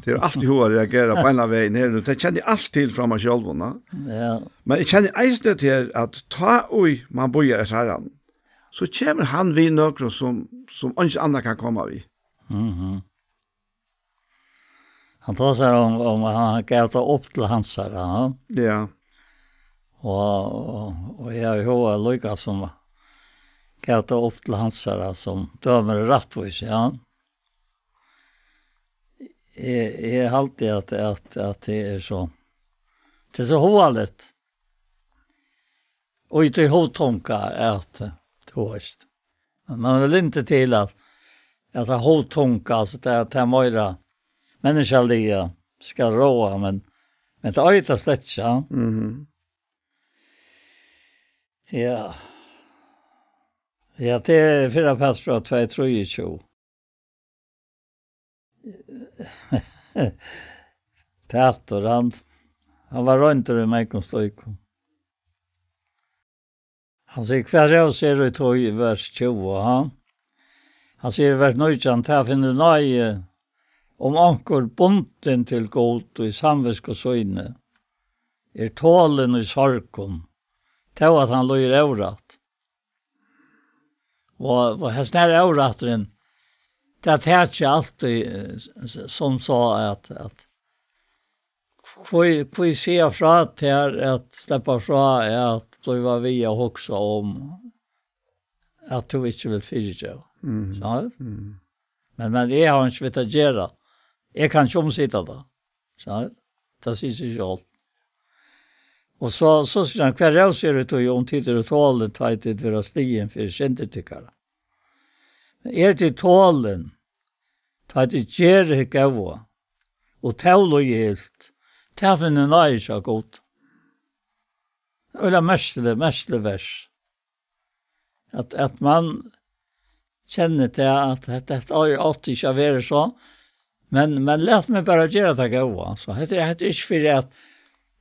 [SPEAKER 1] Det är alltid hoa reagera på en väg ner. Det känner jag allt till framma självorna.
[SPEAKER 2] Ja.
[SPEAKER 1] Men jag känner eisne till att ta oj man bojar ett herran. Så kommer han vid några som inte andra kan komma vid.
[SPEAKER 2] Han tar sig om han gav ta upp till hans här.
[SPEAKER 1] Ja.
[SPEAKER 2] Och jag har lyckats som gav ta upp till hans här som dömer rättvis, ja. Jag har alltid att det är så. Det är så hålligt. Och inte hotonka att toast. Man vill inte till att ha hotonka, alltså det är mera människaliga ska råa, men det är inte slett, ja. Ja. Ja, det är 4 Petrus 2:23. Peter, han var runt i mig och stöjkom. Han säger, kvar jag ser ut i vers 20, Han säger i vers 19, här finner nöje om ankor bunten till god och i samvisk och söjne, tålen i sorgon, till att han löjer örat. Och här snär öratren, det är inte alltid som sa att får se fra till att släppa fra att bliva via också om att du inte vill fyrtja. Men jag har inte vet att göra. Jag kan inte omsitta det. Så det säger sig allt. Och så säger han, hver jag ser ut och om tider och tålen tar jag till våra stigen för kändetyckare. Men till tålen tar jag till gjerre gava og tål og helt, tæfen er nøy så godt. Det er mestlig vers. At man kjenner til at dette er alltid ikke være så, men lät meg bare gjøre det gode. Altså. Det er ikke for at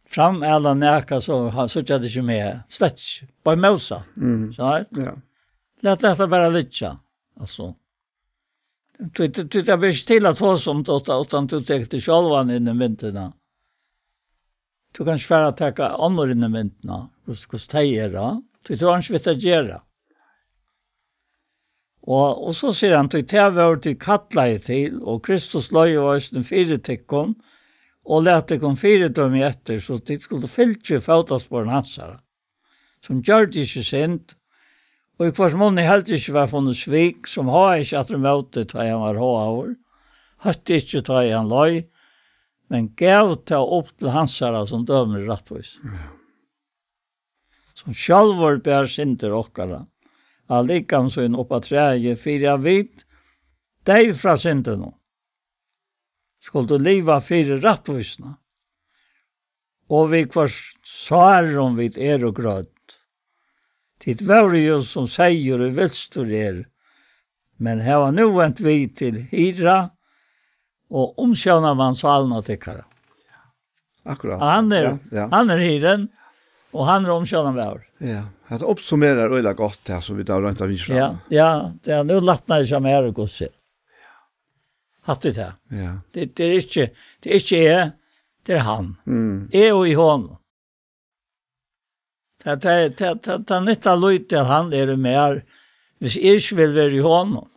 [SPEAKER 2] fram eller næka så er det ikke med. Slett ikke. Bare møsa. Så her.
[SPEAKER 1] Ja.
[SPEAKER 2] Lät dette bare litt. Altså. Du tar ikke til at hos om det, utan du tar til sjølvan inn i myntene. Du kan ikke være å ta andre inn i myntene, hos tegjere. Du tar ikke vidt å gjøre. Og så sier han, du tar over til kattleie til, og Kristus løy og østen 4 tikkene, og lette kom 4 dømme etter, så de skulle fylle føddagsbåren hans her, som gjør det ikke sint, og i kvart måned helt ikke var funnet svik, som har ikke at de møte ta han var håver, høtte ikke ta han løy, men gav ta opp til hans her som dømer rettvis. Som sjálvor bär sinter okkara, allikam så en oppa träge, fyra vit, deg fra sinterna. Skulle du liva fyra rettvisna, og vi kvar sarum vid og grødd. Titt var jo som säger och vilstor men här var nu vänt vi till hira och omsköna man salna tyckare.
[SPEAKER 1] Akkurat.
[SPEAKER 2] Han är hiren och han är omsköna var.
[SPEAKER 1] Ja, det uppsummerar öliga gott det så vi där runt av Israel.
[SPEAKER 2] Ja, det är nu lattnar som är och gosse. Hatt det här.
[SPEAKER 1] Ja.
[SPEAKER 2] Det är inte det är han. Och i honom. Det är inte lite att han är mer, hvis jag inte vill vara i honom.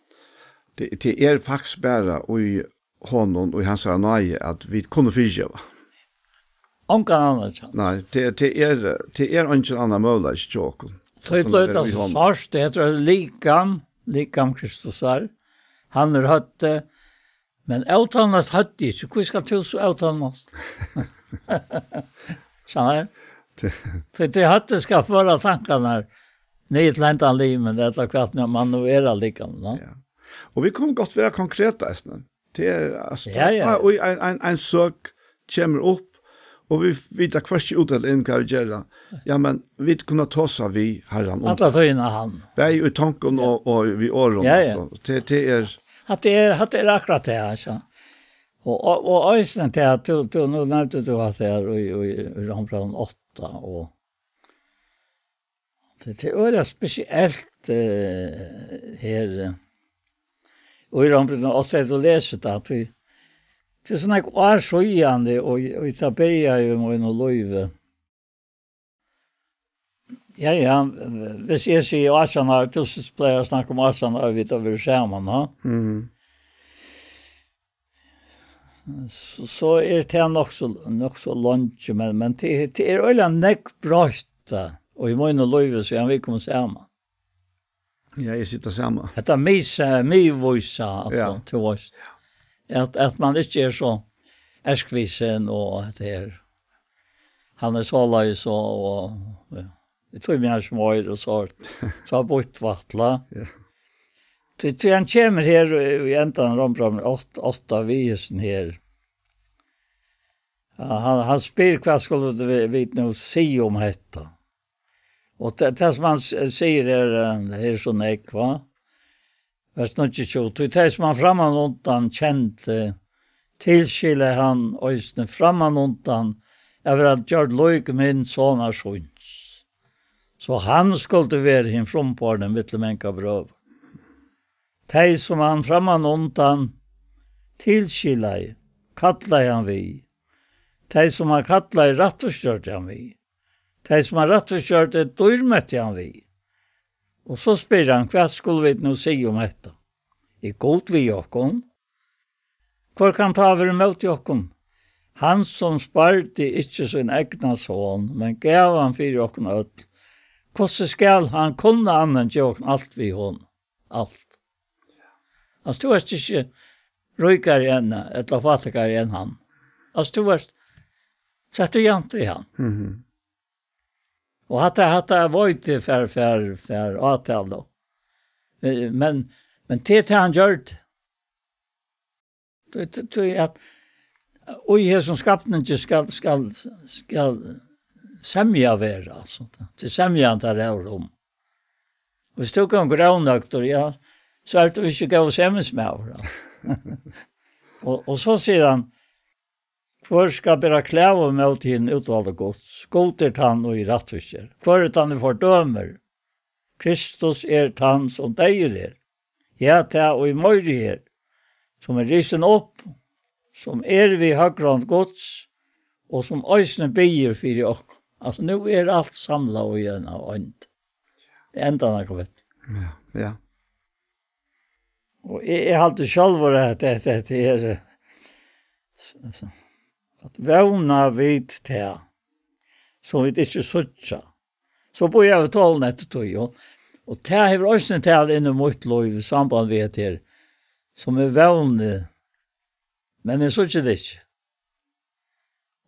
[SPEAKER 1] Det är faktiskt bara i honom och i hans nöje att vi kunde förgöra.
[SPEAKER 2] Onkan annat.
[SPEAKER 1] Nej, det är inte en annan möjlighet i tjocken.
[SPEAKER 2] Det blev alltså först, det heter likam Kristus är. Han är hötte, men utanast hötte inte. Hur ska du så utanast? Så här. Det hötte ska föra tankarna ner till läntan liv, men det är kvart när man nu är likam. Ja.
[SPEAKER 1] Och vi kommer gott vara konkreta. Det är alltså, en sak kommer upp, och vi vet kvart ut att en kan göra. Ja, men vi kunna ta så vi herran.
[SPEAKER 2] Alla tar han.
[SPEAKER 1] Vi är i tanken och vi åren.
[SPEAKER 2] Ja.
[SPEAKER 1] Det är...
[SPEAKER 2] Att det är akkurat det här. Så. Och östen till att du nu nämnde du att det är i Ramplan 8. Och det är speciellt här. Och i rampen och så att läsa det att vi det såna år så igen och ta börja ju med en löve. Ja, hvis jeg sier Arsenal, til så pleier jeg å snakke om Arsenal, vi tar over skjermen, ja. Så det nok så langt, men det øyelig nekk brøtt, og i måned løyve, så vi kommer sammen.
[SPEAKER 1] Ja, jeg sitter sammen.
[SPEAKER 2] Det mye vise, altså, til oss. At man ikke så ærskvisen, og det han så løys, og ja. Det tog mig som var och så har bort vattla. Ja. Till han kommer här i ändan Rombram 8 visen här. Han spyr vad skulle vi nu se om detta. Och det som man säger är så näck va. Vers 22. Det som man framan undan känt tillskille han ösnen framan undan över att gjort löjk min såna sjunds. Så han skulle være hin frompornen mittlemenka brøv. De som han framan undan tilskilai, kattlai han vi. De som han kattlai rattorskjørt han vi. De som han rattorskjørt dyrmett han vi. Og så spyr han, hva skulle vi nå si om dette? I god vi jokken. Hvor kan ta over mot jokken? Han som sparte ikke sin egna son, men gav han for jokken ødel. Hvordan skal han kunne annen jokken alt vi hon? Alt. Altså, du er ikke røykere enn, eller fattigere enn han. Altså, du er sett du jant i han. Og hatt jeg vøyt til for avtale. Men til han gjør det. Og jeg som skapten ikke skal semja være, altså. Til semja han tar av rom. Hvis du kan grønnøkter, ja, så det ikke gav semmesmæver. Og så sier han, hvor skal bare klæve med til en utvalgte gods, godet han og i rattvisker. Hvor han fordømer, Kristus han som deier. Ja, og i møyre som risen opp, som vi høgrand gods, og som øysene bygger for i okk. Altså, nu alt samlet og igjen av ånd. Det enda han har kommet.
[SPEAKER 1] Ja.
[SPEAKER 2] Og jeg har alltid selv vært at det at vevna vidt til, så vi ikke suttja. Så bor jeg ved tålen etter tog, og det har også til inn i mot lov i samband med det som vevne, men jeg suttja det ikke.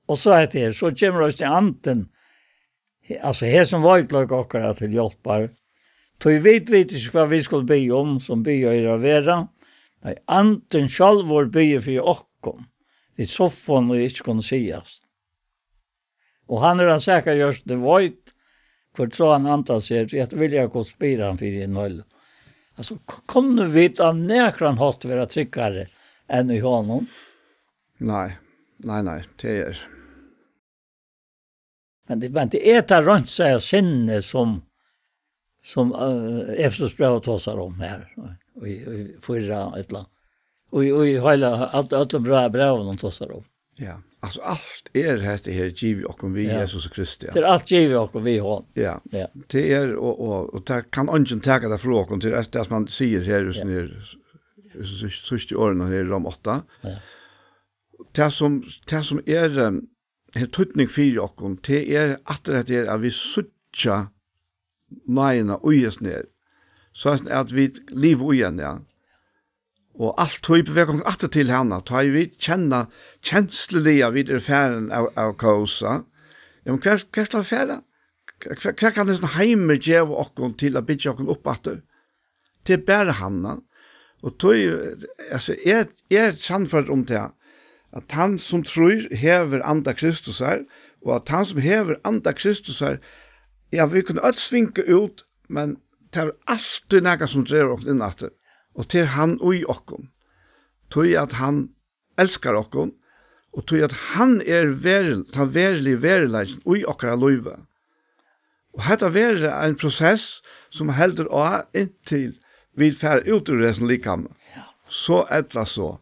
[SPEAKER 2] Og så det, så kommer også til anten, altså her som var ikke lagt akkurat til hjelper, tog vet ikke hva vi skulle be om, som be å være, nei, anten selv vår be for åkken, vi soffon og ikke kunne sies. Og han han sikkert gjørst det veit, for så han antar seg, så jeg vil jeg gå spire han for i nøll. Altså, kunne vi da nekran hatt være tryggere enn i honom? Nei,
[SPEAKER 1] det er.
[SPEAKER 2] Men det der rundt seg sinne som Efesos brev tåsar om her, og i fyrra et eller annet. Og i hele, alle brevene tåsar om.
[SPEAKER 1] Ja, altså alt dette her givet okkom vi Jesus Kristi.
[SPEAKER 2] Det alt givet okkom vi hon.
[SPEAKER 1] Ja, det og det kan ingen teka det fra okkom til det som man sier her hos nere, sørste årene her i Rom 8. Ja. Det som her tøytning for okkom, det at det at vi suttja nøyene uges ned, så at vi liv ugen, ja. Og alt tog beveger oss atter til henne, tar vi kjenslelige vid færen av kausa. Ja, men hva skal fære? Hva kan det sånn heimer gjøre oss til å bygge oss opp atter? Det bare henne. Og tog, altså, sannført om det, at han som tror hever anda Kristus her, og at han som hever anda Kristus her, ja, vi kunne alt svinke ut, men det er alltid noe som drev oss inn atter. Og til han og i okkom, tog at han elskar okkom, og tog at han ta verlig verileggen og i okkara løyve. Og dette er en prosess som helder å inntil vi fer ut ur det som likam. så ädla så.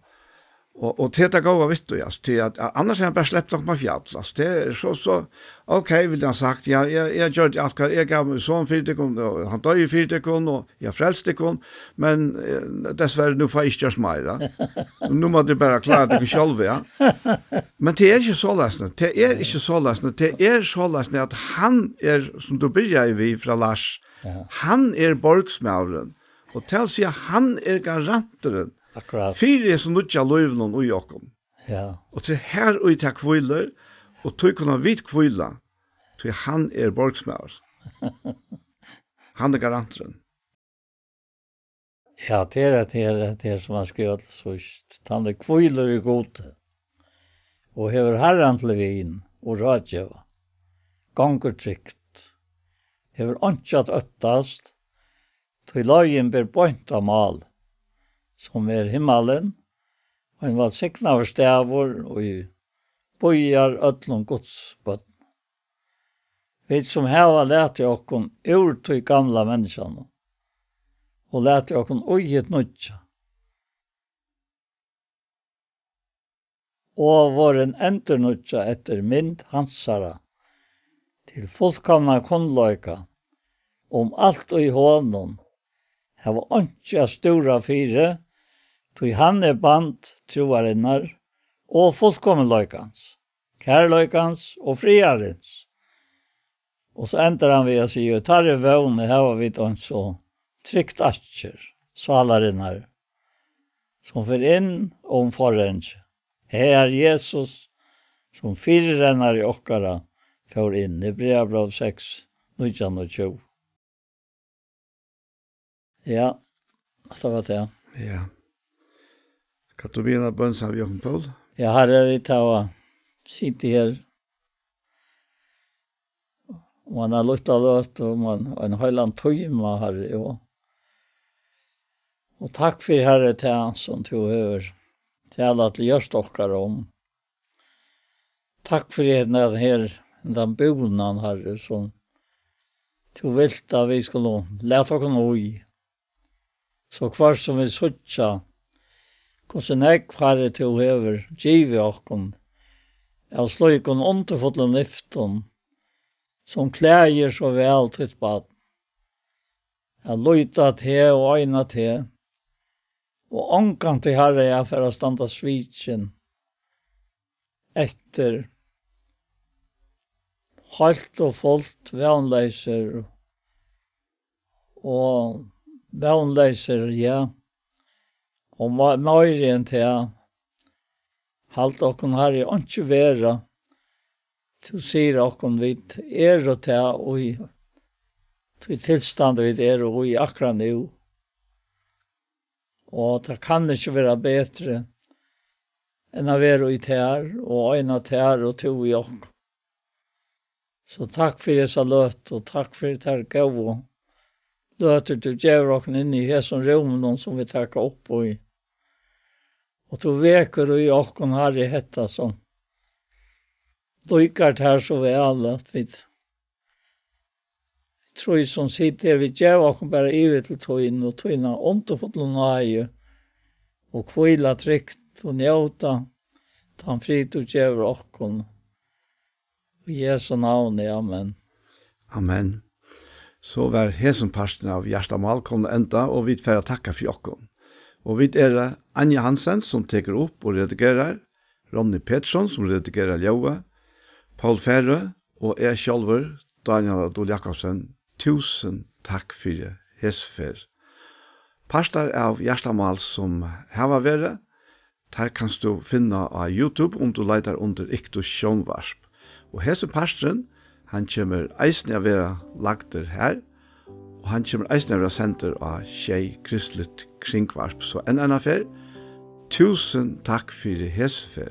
[SPEAKER 1] Och teta gåva vet du ja, till att annars har jag bara släppt dem på fjäll. Alltså det är så okej vill jag sagt. Jag gör allt jag gav mig sån för det kom han tar ju för det kom och jag frälste kom men dessvärre nu får jag inte görs mer. Nu måste du bara klara det själv ja. Men det är inte så läsande. Det är inte så läsande. Det är så läsande att han är som du börjar vi från Lars.
[SPEAKER 2] Ja.
[SPEAKER 1] Han är borgsmävren. Och till sig han är garanteren.
[SPEAKER 2] Akkurat.
[SPEAKER 1] Fyra som nutja löven och Jakob.
[SPEAKER 2] Ja.
[SPEAKER 1] Och till här och i tak kvillar och tog kunna vit kvilla. Till han är borgsmävr. Han är garanteren.
[SPEAKER 2] Ja, det är som han skrev så han är kvillar i gode. Och hever herran til vin og rådgjøva. Ganger trygt. Hever antjat øttast. Til løyen ber bønt av mal. Som himmelen. Og han var sikna av stavor og i bøyer øtlom godsbøtt. Vi som heva lete okkon ur til gamla menneskene. Og lete okkon oget nødja. Og var en endernutja etter mynd hansara til fullkomna kunnløyka alt og i hånden hava antja stora fire tog han band troarinnar og fullkommenløykans, kærløykans og friarens. Og så endar han ved å si og tar i vågne hava vi en så trygt atjer, salarinnar, som for inn om forrens. Her Jesus, som fyrrennar i okkara, får inn i Hebreerbrevet 6, 19-20. Ja, det var det.
[SPEAKER 1] Ja. Kan du begynne bønns av Jochen Paul?
[SPEAKER 2] Ja, her vi ta sitte her. Man har lukta løt, og man har en høyland tøyma her, jo. Og takk for herre til han som du hører. Til alle til gjørst okkar om. Takk for den bonan herre som du vilt at vi skulle lete okkar noe i. Så kvar som vi suttja, hvordan jeg herre til høver givet okkar, jeg slår ikke en underfotlen lyften, som klæger så vel til bad. Jeg løyta til og øyna til, og ångan til herre jeg for å standa svitsen etter halt og fullt vannleiser og vannleiser, ja, og møyren til halt okkon herre ikke vera til sier okkon vidt og til og til tilstand vidt og i akkurat nu. Og det kan ikke være bedre enn å være i tær, og øyne tær og to i okk. Så takk for disse løt, og takk for det gode løter du gjør okken inn i hesson rommen som vi takker opp i. Og du veker i okken her i hetta som lykker her så vel at vi tror som sitter vi gjør okken bare ivet til tøyen og tøyene åndefotlen nøye og kvila trygt og njøta han fri til gjør okken i Jesu navn, amen.
[SPEAKER 1] Amen. Så var hesen parsten av Hjertamal kom enda, og vi får takke for okken. Og vi Anja Hansen som teker opp og redigerer, Ronny Pettersson som redigerer Ljøa, Paul Færre og jeg selv, Daniel Adol Jakobsen. Tusen takk for hesfer. Pastor av Hjertamal som hava vært, der kan du finne av YouTube om du leiter under Iktus Sjånvarsp. Og hese pastoren, han kommer eisne av være lagter her, og han kommer eisne av være senter av Tjei Kristelig Kringvarsp. Så en annen fer, tusen takk for hesfer.